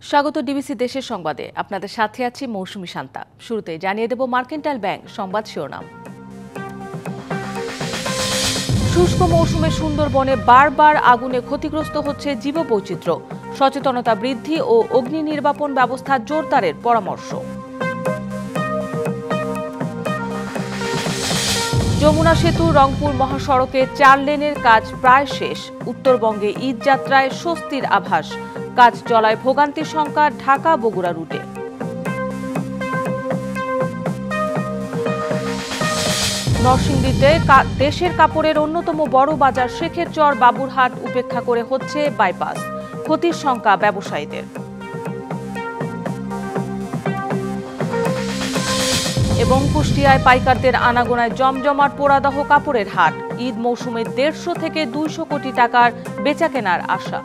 স্বাগত ডিবিসি দেশের সংবাদে। আপনাদের সাথে আছি মৌসুমী শান্তা। শুরুতে জানিয়ে দেব মার্কেন্টাইল ব্যাংক সংবাদ শিরোনাম। শুষ্ক মৌসুমে সুন্দরবনে বারবার আগুনে ক্ষতিগ্রস্ত হচ্ছে জীববৈচিত্র্য। সচেতনতা বৃদ্ধি ও অগ্নি নির্বাপন ব্যবস্থা জোরদারের পরামর্শ। যমুনা সেতু রংপুর মহাসড়কে 4 লেনের কাজ প্রায় শেষ। উত্তরবঙ্গে ঈদ যাত্রায় স্বস্তির আভাস। কাজ চলায় ভোগান্তির সংখ্যা ঢাকা বগুড়া রুটে। নরসিংদীতে দেশের কাপড়ের অন্যতম বড় বাজার শেখেরচর বাবুরহাট উপেক্ষা করে হচ্ছে বাইপাস। ক্ষতির সংখ্যা ব্যবসায়ীদের। এবং কুষ্টিয়ায় পাইকারদের আনাগোনায় জমজমাট পোড়াদহ কাপড়ের হাট। ঈদ মৌসুমে 150 থেকে 200 কোটি টাকার বেচাকেনার আশা।